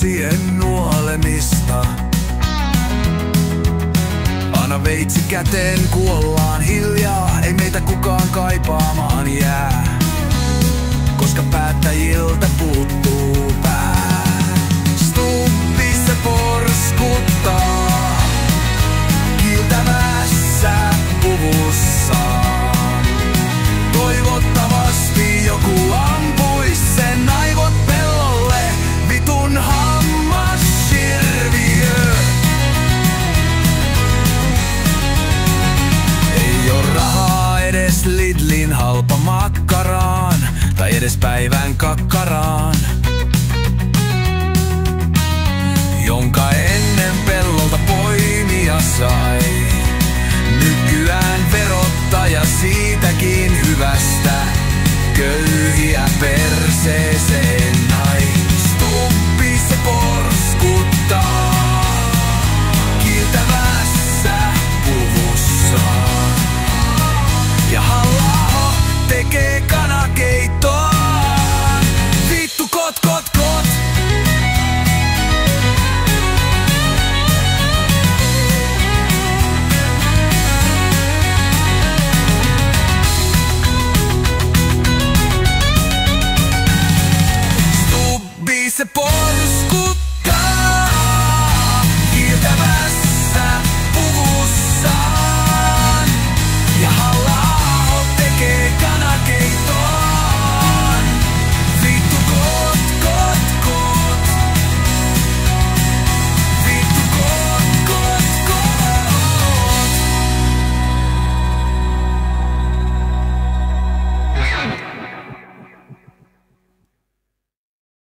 vuosien nuolemista. Anna veitsi käteen, kuollaan hiljaa, ei meitä kukaan kaipaamaan jää, koska päättäjiltä puuttuu pää. Stubbi se porskuttaa kiiltävässä puvussaan. Toivottavasti joku ampuis sen aivot pellolle, vitun hammassirviö. Ei oo rahaa edes Lidlin halpamakkaraan tai edes päivän kakkaraan, jonka ennen pellolta poimia sai. Nykyään verottaja siitäkin hyvästä köyhiä perseeseen